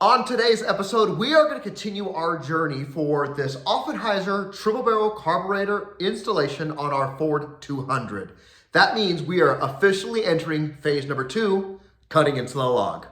On today's episode, we are going to continue our journey for this Offenhauser triple barrel carburetor installation on our Ford 200. That means we are officially entering phase number 2, cutting into the log.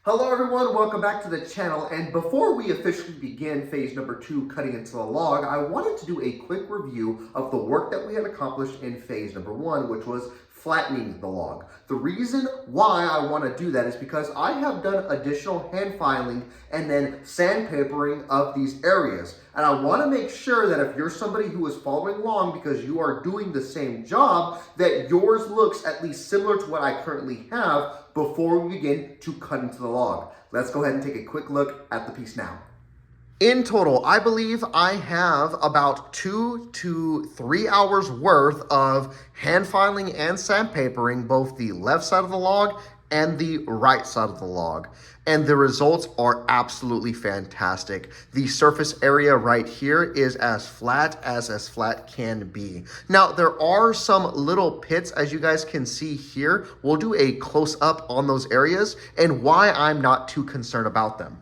Hello everyone, welcome back to the channel, and before we officially begin phase number 2, cutting into the log, I wanted to do a quick review of the work that we had accomplished in phase number 1, which was flattening the log. The reason why I want to do that is because I have done additional hand filing and then sandpapering of these areas. And I want to make sure that if you're somebody who is following along because you are doing the same job, that yours looks at least similar to what I currently have before we begin to cut into the log. Let's go ahead and take a quick look at the piece now. In total, I believe I have about 2 to 3 hours worth of hand filing and sandpapering both the left side of the log and the right side of the log. And the results are absolutely fantastic. The surface area right here is as flat can be. Now, there are some little pits, as you guys can see here. We'll do a close up on those areas and why I'm not too concerned about them.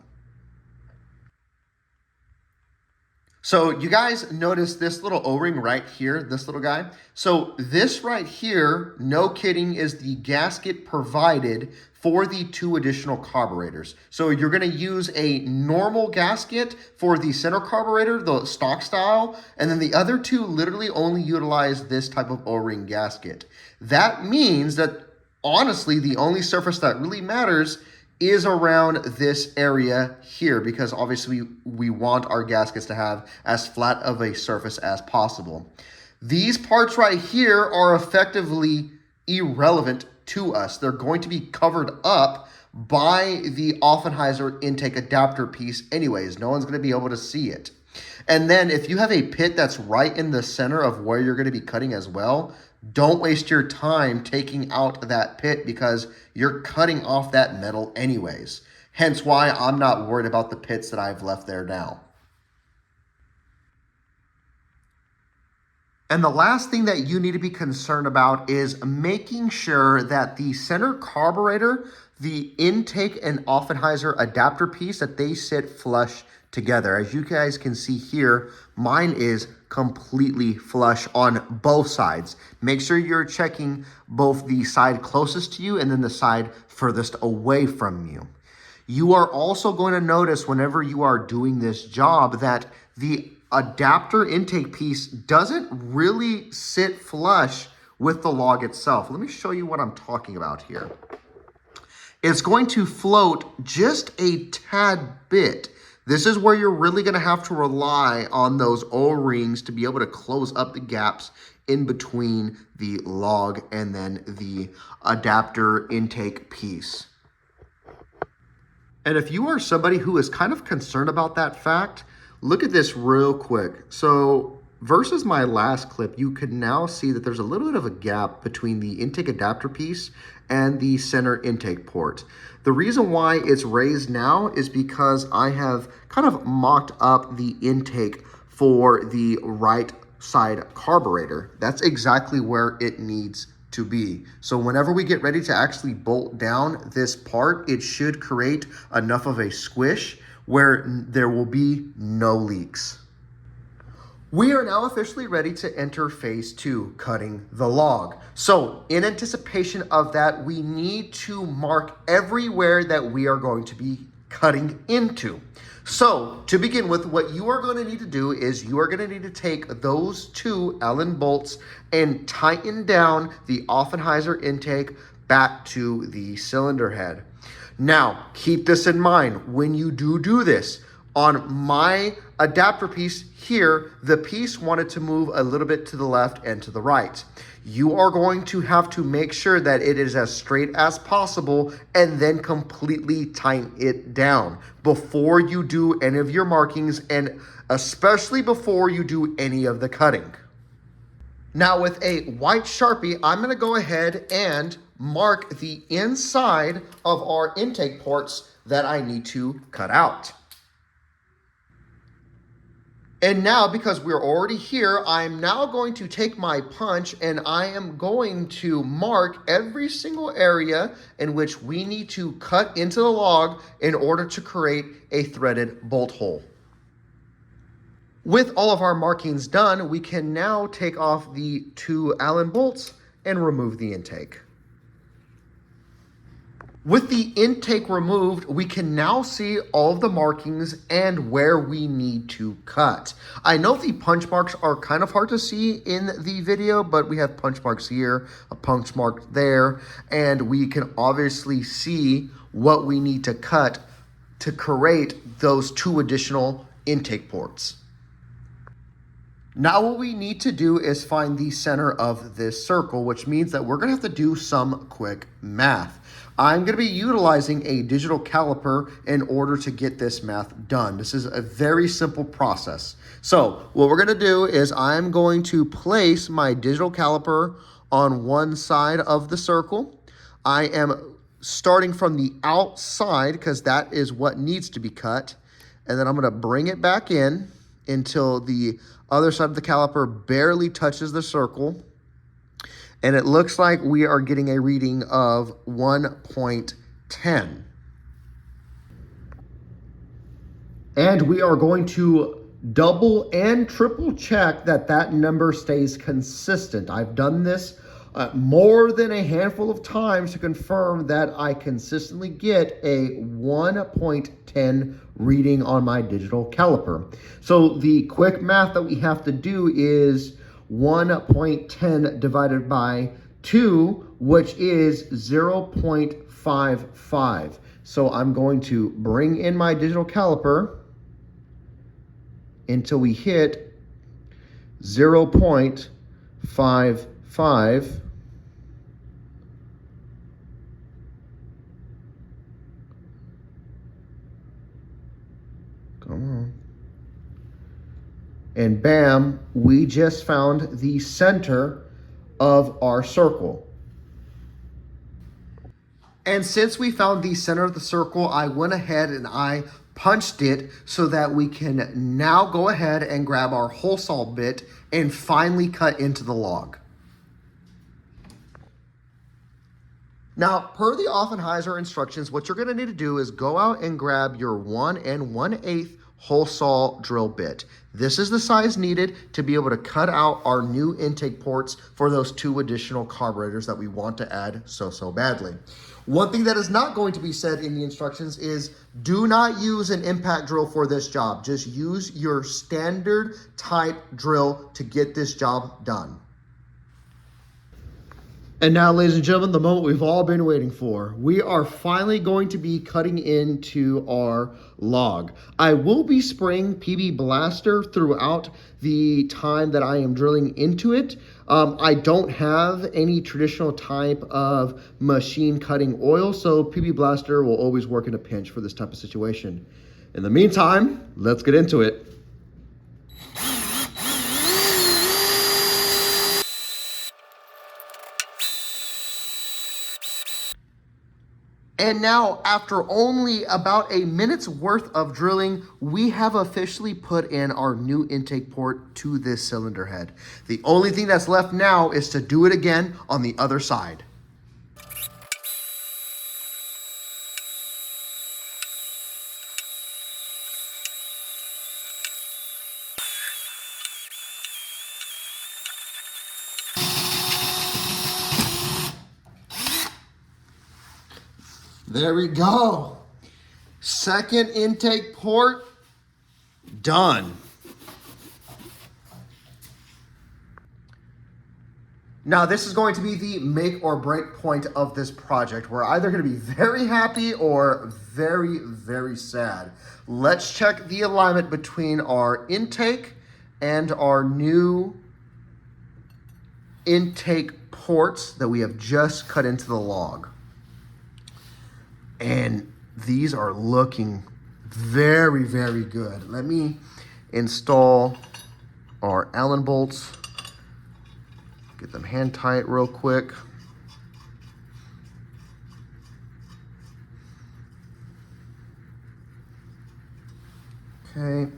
So you guys notice this little O-ring right here, this little guy? So this right here, no kidding, is the gasket provided for the 2 additional carburetors. So you're gonna use a normal gasket for the center carburetor, the stock style, and then the other 2 literally only utilize this type of O-ring gasket. That means that honestly, the only surface that really matters is around this area here, because obviously we want our gaskets to have as flat of a surface as possible. These parts right here are effectively irrelevant to us. They're going to be covered up by the Offenhauser intake adapter piece anyways. No one's going to be able to see it. And then if you have a pit that's right in the center of where you're going to be cutting as well, don't waste your time taking out that pit because you're cutting off that metal anyways. Hence why I'm not worried about the pits that I've left there now. And the last thing that you need to be concerned about is making sure that the center carburetor, the intake and Offenhauser adapter piece, that they sit flush together. As you guys can see here, mine is completely flush on both sides. Make sure you're checking both the side closest to you and then the side furthest away from you. You are also going to notice whenever you are doing this job that the adapter intake piece doesn't really sit flush with the log itself. Let me show you what I'm talking about here. It's going to float just a tad bit. This is where you're really going to have to rely on those O-rings to be able to close up the gaps in between the log and then the adapter intake piece. And if you are somebody who is kind of concerned about that fact, look at this real quick. So versus my last clip, you can now see that there's a little bit of a gap between the intake adapter piece and the center intake port. The reason why it's raised now is because I have kind of mocked up the intake for the right side carburetor. That's exactly where it needs to be. So whenever we get ready to actually bolt down this part, it should create enough of a squish where there will be no leaks. We are now officially ready to enter phase 2, cutting the log. So in anticipation of that, we need to mark everywhere that we are going to be cutting into. So to begin with, what you are going to need to do is you are going to need to take those 2 Allen bolts and tighten down the Offenhauser intake back to the cylinder head. Now, keep this in mind when you do this. On my adapter piece here, the piece wanted to move a little bit to the left and to the right. You are going to have to make sure that it is as straight as possible and then completely tighten it down before you do any of your markings and especially before you do any of the cutting. Now with a white Sharpie, I'm going to go ahead and mark the inside of our intake ports that I need to cut out. And now, because we're already here, I'm now going to take my punch and I am going to mark every single area in which we need to cut into the log in order to create a threaded bolt hole. With all of our markings done, we can now take off the 2 Allen bolts and remove the intake. With the intake removed, we can now see all of the markings and where we need to cut. I know the punch marks are kind of hard to see in the video, but we have punch marks here, a punch mark there, and we can obviously see what we need to cut to create those 2 additional intake ports. Now what we need to do is find the center of this circle, which means that we're going to have to do some quick math. I'm going to be utilizing a digital caliper in order to get this math done. This is a very simple process. So what we're going to do is I'm going to place my digital caliper on one side of the circle. I am starting from the outside because that is what needs to be cut. And then I'm going to bring it back in until the other side of the caliper barely touches the circle. And it looks like we are getting a reading of 1.10. And we are going to double and triple check that that number stays consistent. I've done this more than a handful of times to confirm that I consistently get a 1.10 reading on my digital caliper. So the quick math that we have to do is 1.10 divided by 2, which is 0.55. So I'm going to bring in my digital caliper until we hit 0.55. Come on. And bam, we just found the center of our circle. And since we found the center of the circle, I went ahead and I punched it so that we can now go ahead and grab our hole saw bit and finally cut into the log. Now, per the Offenhauser instructions, what you're going to need to do is go out and grab your 1 1/8 hole saw drill bit. This is the size needed to be able to cut out our new intake ports for those 2 additional carburetors that we want to add so badly. One thing that is not going to be said in the instructions is do not use an impact drill for this job. Just use your standard type drill to get this job done. And now, ladies and gentlemen, the moment we've all been waiting for. We are finally going to be cutting into our log. I will be spraying PB Blaster throughout the time that I am drilling into it. I don't have any traditional type of machine cutting oil, so PB Blaster will always work in a pinch for this type of situation. In the meantime, let's get into it. And now, after only about a minute's worth of drilling, we have officially put in our new intake port to this cylinder head. The only thing that's left now is to do it again on the other side. There we go. Second intake port done. Now this is going to be the make or break point of this project. We're either going to be very happy or very, very sad. Let's check the alignment between our intake and our new intake ports that we have just cut into the log. And these are looking very, very good. Let me install our Allen bolts. Get them hand tight real quick. Okay.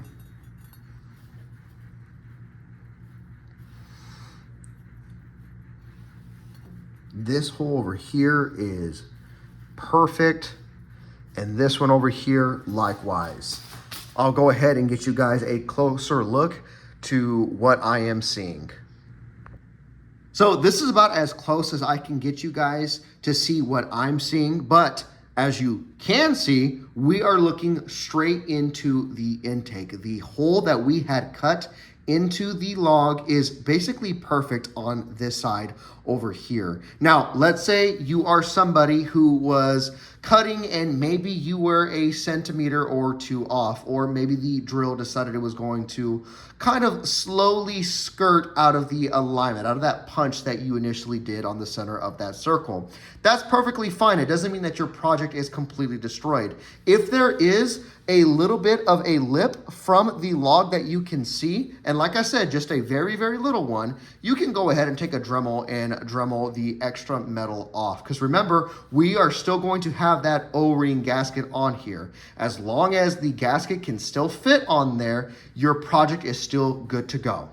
This hole over here is perfect. And this one over here, likewise. I'll go ahead and get you guys a closer look to what I am seeing. So this is about as close as I can get you guys to see what I'm seeing, but as you can see, we are looking straight into the intake. The hole that we had cut into the log is basically perfect on this side over here. Now, let's say you are somebody who was cutting and maybe you were a centimeter or two off, or maybe the drill decided it was going to kind of slowly skirt out of the alignment, out of that punch that you initially did on the center of that circle. That's perfectly fine. It doesn't mean that your project is completely destroyed. If there is a little bit of a lip from the log that you can see, and like I said, just a very, very little one, you can go ahead and take a Dremel and Dremel the extra metal off. Because remember, we are still going to have that O-ring gasket on here. As long as the gasket can still fit on there, your project is still good to go.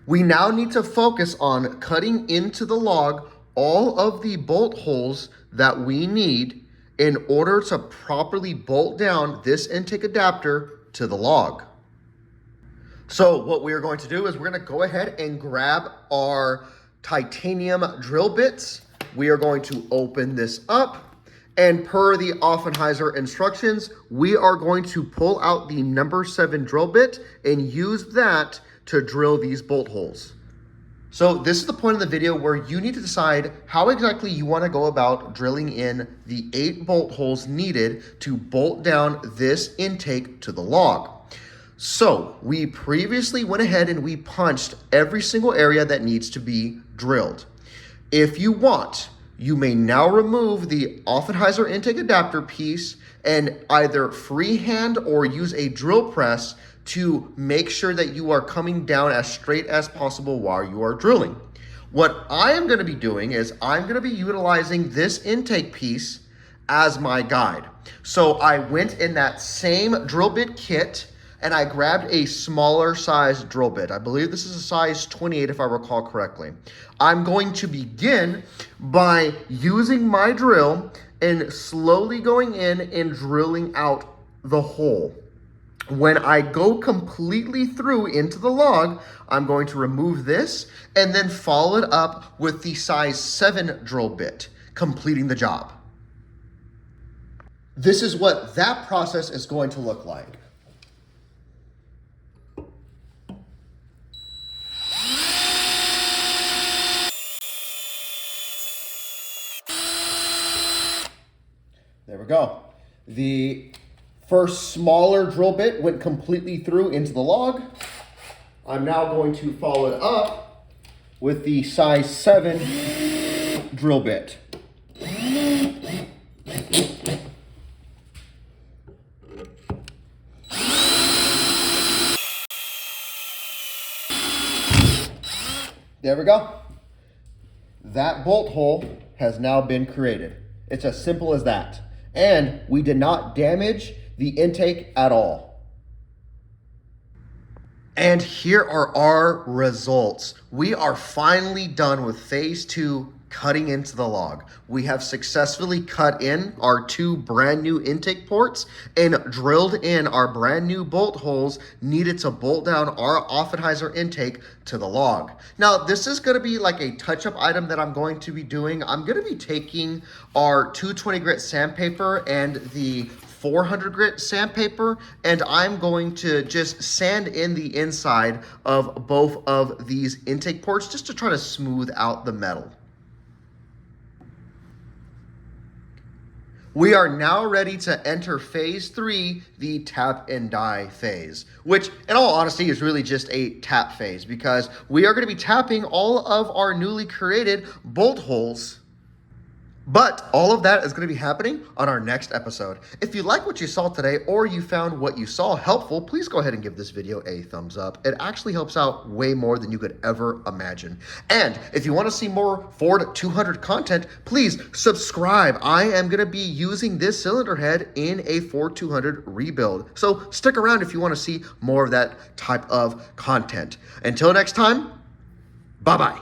We now need to focus on cutting into the log all of the bolt holes that we need in order to properly bolt down this intake adapter to the log. So what we are going to do is we're going to go ahead and grab our titanium drill bits. We are going to open this up, and per the Offenhauser instructions, we are going to pull out the number 7 drill bit and use that to drill these bolt holes. So this is the point of the video where you need to decide how exactly you want to go about drilling in the 8 bolt holes needed to bolt down this intake to the log. So we previously went ahead and we punched every single area that needs to be drilled. If you want, you may now remove the Offenhauser intake adapter piece and either freehand or use a drill press to make sure that you are coming down as straight as possible while you are drilling. What I am going to be doing is I'm going to be utilizing this intake piece as my guide. So I went in that same drill bit kit and I grabbed a smaller size drill bit. I believe this is a size 28 if I recall correctly. I'm going to begin by using my drill and slowly going in and drilling out the hole. When I go completely through into the log, I'm going to remove this and then follow it up with the size 7 drill bit, completing the job. This is what that process is going to look like. There we go. The first smaller drill bit went completely through into the log. I'm now going to follow it up with the size 7 drill bit. There we go. That bolt hole has now been created. It's as simple as that. And we did not damage the intake at all. And here are our results. We are finally done with phase 2 cutting into the log. We have successfully cut in our 2 brand new intake ports and drilled in our brand new bolt holes needed to bolt down our Offenhauser intake to the log. Now, this is going to be like a touch-up item that I'm going to be doing. I'm going to be taking our 220 grit sandpaper and the 400 grit sandpaper, and I'm going to just sand in the inside of both of these intake ports just to try to smooth out the metal. We are now ready to enter phase 3, the tap and die phase, which in all honesty is really just a tap phase because we are going to be tapping all of our newly created bolt holes. But all of that is going to be happening on our next episode. If you like what you saw today or you found what you saw helpful, please go ahead and give this video a thumbs up. It actually helps out way more than you could ever imagine. And if you want to see more Ford 200 content, please subscribe. I am going to be using this cylinder head in a Ford 200 rebuild. So stick around if you want to see more of that type of content. Until next time, bye-bye.